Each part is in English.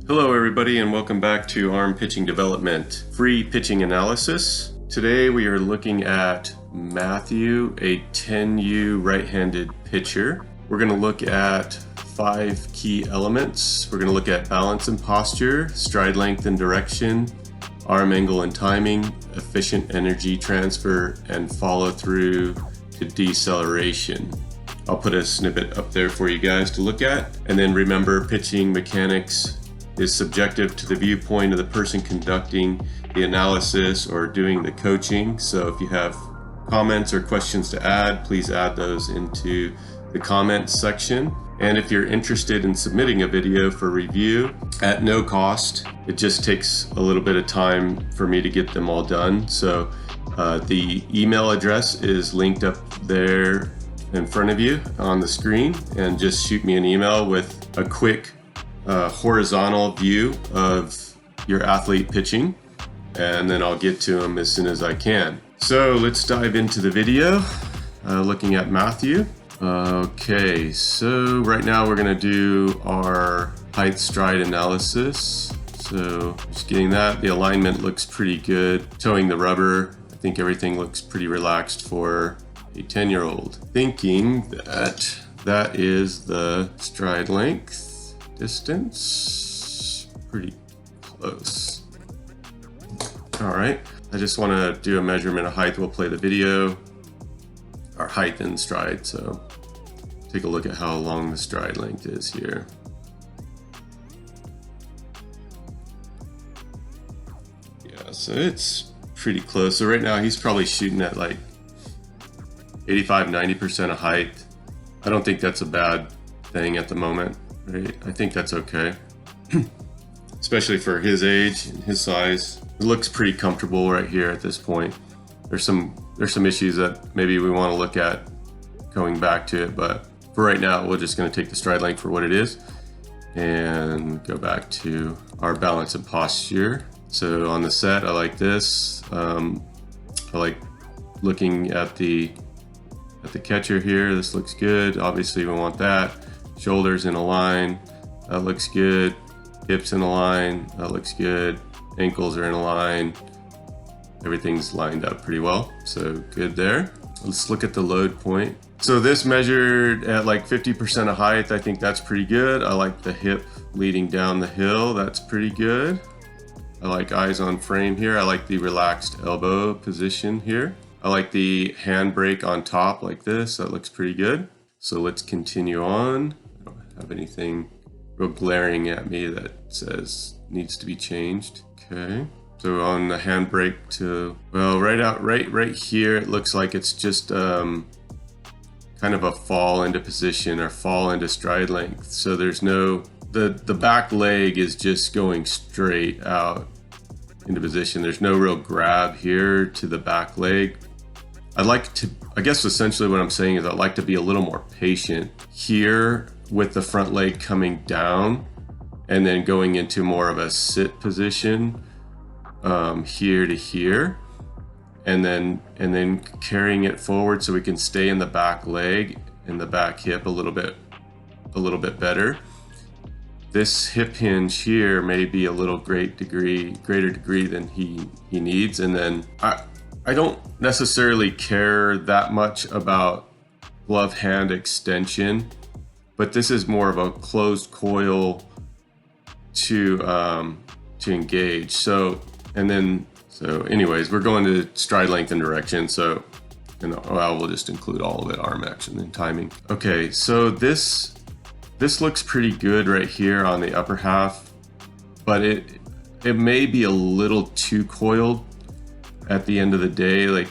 Hello everybody and welcome back to ARM Pitching Development, free pitching analysis. Today we are looking at Matthew, a 10U right-handed pitcher. We're going to look at 5 key elements. We're going to look at balance and posture, stride length and direction, arm angle and timing, efficient energy transfer, and follow through to deceleration. I'll put a snippet up there for you guys to look at. And then remember, pitching mechanics is subjective to the viewpoint of the person conducting the analysis or doing the coaching. So if you have comments or questions to add, please add those into the comments section. And if you're interested in submitting a video for review at no cost, it just takes a little bit of time for me to get them all done. So the email address is linked up there in front of you on the screen, and just shoot me an email with a quick horizontal view of your athlete pitching, and then I'll get to them as soon as I can. So let's dive into the video, looking at Matthew. Okay, so right now we're going to do our height stride analysis. So just getting that, the alignment looks pretty good. Toeing the rubber, I think everything looks pretty relaxed for a 10-year-old. Thinking that that is the stride length. Distance, pretty close. All right, I just want to do a measurement of height. We'll play the video, our height and stride. So take a look at how long the stride length is here. Yeah, so it's pretty close. So right now he's probably shooting at like 85–90% of height. I don't think that's a bad thing at the moment. Right? I think that's okay, especially for his age and his size. It looks pretty comfortable right here at this point. There's some issues that maybe we want to look at going back to it, but for right now, we're just going to take the stride length for what it is and go back to our balance and posture. So on the set, I like this. I like looking at the catcher here. This looks good. Obviously, we want that. Shoulders in a line, that looks good. Hips in a line, that looks good. Ankles are in a line. Everything's lined up pretty well, so good there. Let's look at the load point. So this measured at like 50% of height. I think that's pretty good. I like the hip leading down the hill. That's pretty good. I like eyes on frame here. I like the relaxed elbow position here. I like the handbrake on top like this. That looks pretty good. So let's continue on. I don't have anything real glaring at me that says needs to be changed. Okay. So on the handbrake to, well, right here, it looks like it's just kind of a fall into position or fall into stride length. So there's no, the back leg is just going straight out into position. There's no real grab here to the back leg. I'd like to, I guess essentially what I'm saying is I'd like to be a little more patient here with the front leg coming down and then going into more of a sit position here to here, and then carrying it forward so we can stay in the back leg and the back hip a little bit better. This hip hinge here may be a little greater degree than he needs, and then I don't necessarily care that much about glove hand extension, but this is more of a closed coil to engage. So anyways, we're going to stride length and direction. So, we'll just include all of it, arm action and timing. Okay, so this looks pretty good right here on the upper half, but it may be a little too coiled. At the end of the day, like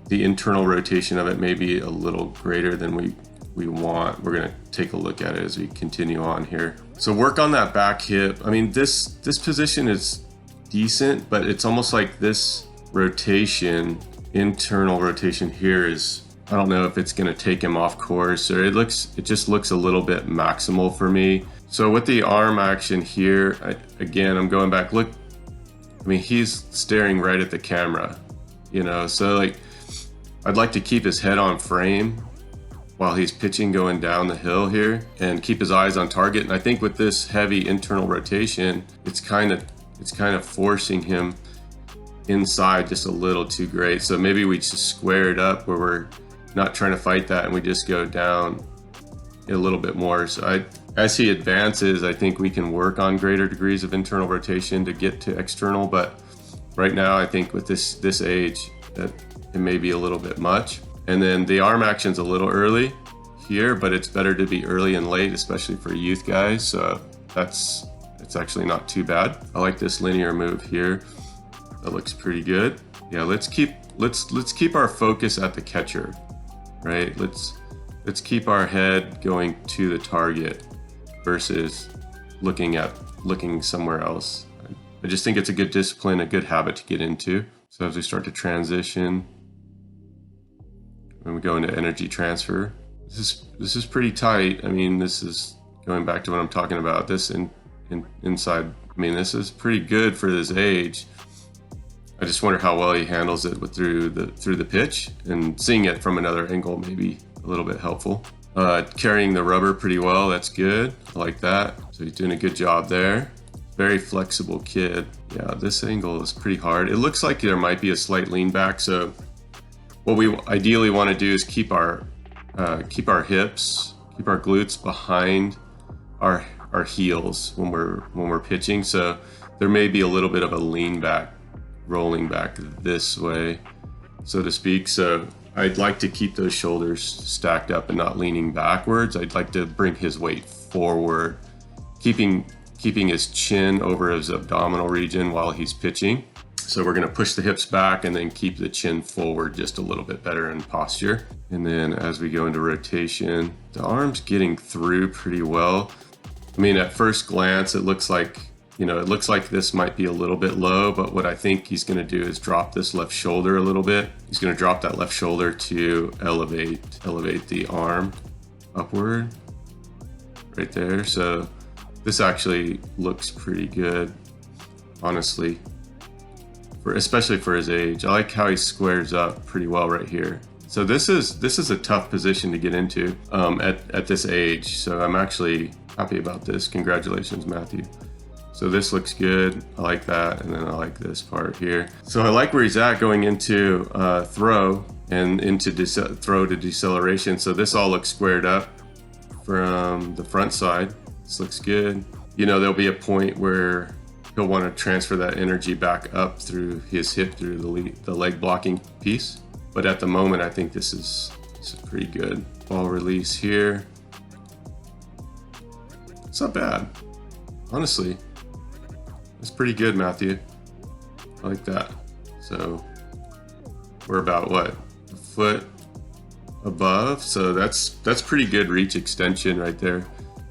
the internal rotation of it may be a little greater than we want. We're gonna take a look at it as we continue on here. So work on that back hip. I mean, this position is decent, but it's almost like this rotation, internal rotation here is, I don't know if it's gonna take him off course, or it just looks a little bit maximal for me. So with the arm action here, again, I'm going back, look, I mean, he's staring right at the camera. So like I'd like to keep his head on frame while he's pitching going down the hill here and keep his eyes on target. And I think with this heavy internal rotation, it's kind of forcing him inside just a little too great. So maybe we just square it up where we're not trying to fight that and we just go down a little bit more. So as he advances, I think we can work on greater degrees of internal rotation to get to external, but right now I think with this age that it may be a little bit much. And then the arm action's a little early here, but it's better to be early and late, especially for youth guys. So it's actually not too bad. I like this linear move here. That looks pretty good. Yeah, let's keep our focus at the catcher, right? Let's keep our head going to the target versus looking somewhere else. I just think it's a good discipline, a good habit to get into. So as we start to transition, when we go into energy transfer, this is pretty tight. I mean, this is going back to what I'm talking about. This inside. I mean, this is pretty good for this age. I just wonder how well he handles it through the pitch, and seeing it from another angle may be a little bit helpful. Carrying the rubber pretty well. That's good. I like that. So he's doing a good job there. Very flexible kid. Yeah, this angle is pretty hard. It looks like there might be a slight lean back. So what we ideally want to do is keep our hips, keep our glutes behind our heels when we're pitching. So there may be a little bit of a lean back, rolling back this way, so to speak. So I'd like to keep those shoulders stacked up and not leaning backwards. I'd like to bring his weight forward, keeping his chin over his abdominal region while he's pitching. So we're going to push the hips back and then keep the chin forward just a little bit better in posture. And then as we go into rotation, the arm's getting through pretty well. I mean, at first glance, it looks like this might be a little bit low, but what I think he's going to do is drop this left shoulder a little bit. He's going to drop that left shoulder to elevate the arm upward right there. So this actually looks pretty good, honestly, especially for his age. I like how he squares up pretty well right here. So this is a tough position to get into at this age. So I'm actually happy about this. Congratulations, Matthew. So this looks good. I like that. And then I like this part here. So I like where he's at going into throw and into throw to deceleration. So this all looks squared up from the front side. This looks good. There'll be a point where he'll want to transfer that energy back up through his hip, through the leg blocking piece. But at the moment, I think this is pretty good. Ball release here. It's not bad, honestly. It's pretty good, Matthew. I like that. So we're about a foot above. So that's pretty good reach extension right there,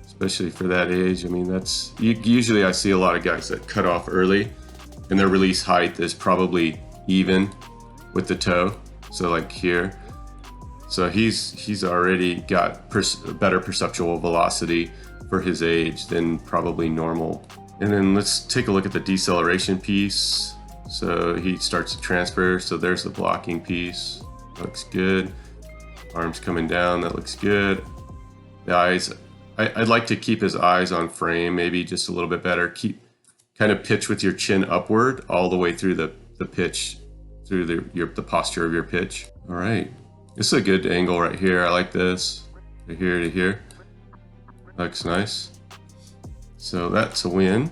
especially for that age. I mean, usually I see a lot of guys that cut off early and their release height is probably even with the toe. So like here. So he's already got better perceptual velocity for his age than probably normal. And then let's take a look at the deceleration piece. So he starts to transfer. So there's the blocking piece. Looks good. Arms coming down. That looks good. The eyes. I'd like to keep his eyes on frame, maybe just a little bit better. Kind of pitch with your chin upward all the way through the pitch, through the posture of your pitch. All right. This is a good angle right here. I like this. Right here to here. Looks nice. So that's a win.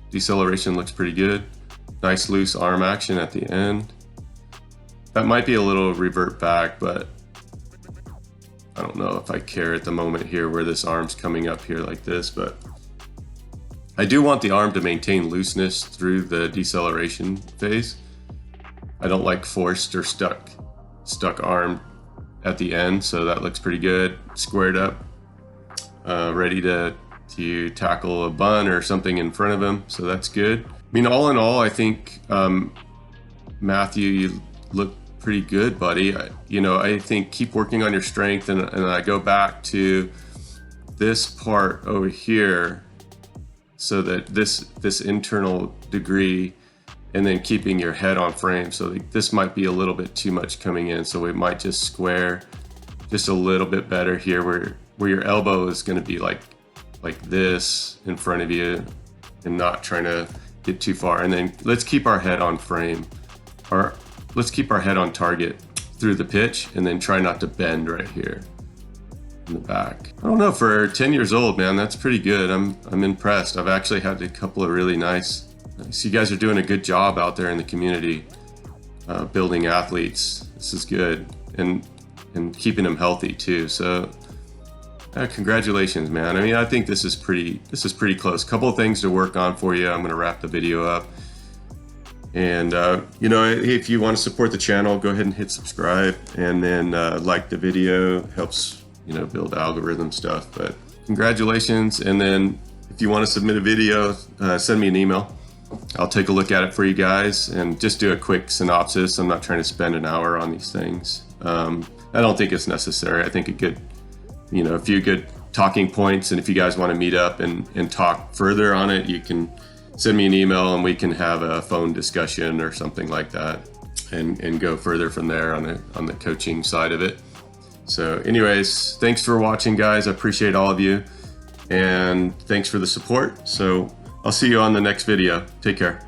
Deceleration looks pretty good. Nice loose arm action at the end. That might be a little revert back, but I don't know if I care at the moment here where this arm's coming up here like this, but I do want the arm to maintain looseness through the deceleration phase. I don't like forced or stuck arm at the end, so that looks pretty good. Squared up, ready to tackle a bun or something in front of him, so that's good. I mean, all in all, I think Matthew, you look pretty good, buddy. I think keep working on your strength, and I go back to this part over here, so that this internal degree, and then keeping your head on frame. So this might be a little bit too much coming in, so we might just square just a little bit better here, where your elbow is going to be like this in front of you, and not trying to get too far. And then let's keep our head on frame, or let's keep our head on target through the pitch, and then try not to bend right here in the back. I don't know, for 10 years old, man, that's pretty good. I'm impressed. I've actually had a couple of really nice. You guys are doing a good job out there in the community, building athletes. This is good, and keeping them healthy too. So congratulations, man. I mean, I think this is pretty close. Couple of things to work on for you. I'm going to wrap the video up. And you know, if you want to support the channel, go ahead and hit subscribe, and then like the video. Helps, you know, build algorithm stuff. But congratulations. And then if you want to submit a video, send me an email. I'll take a look at it for you guys and just do a quick synopsis. I'm not trying to spend an hour on these things. I don't think it's necessary. I think a few good talking points, and if you guys want to meet up and talk further on it, you can send me an email and we can have a phone discussion or something like that, and go further from there on the coaching side of it. So anyways, thanks for watching, guys. I appreciate all of you, and thanks for the support. So I'll see you on the next video. Take care.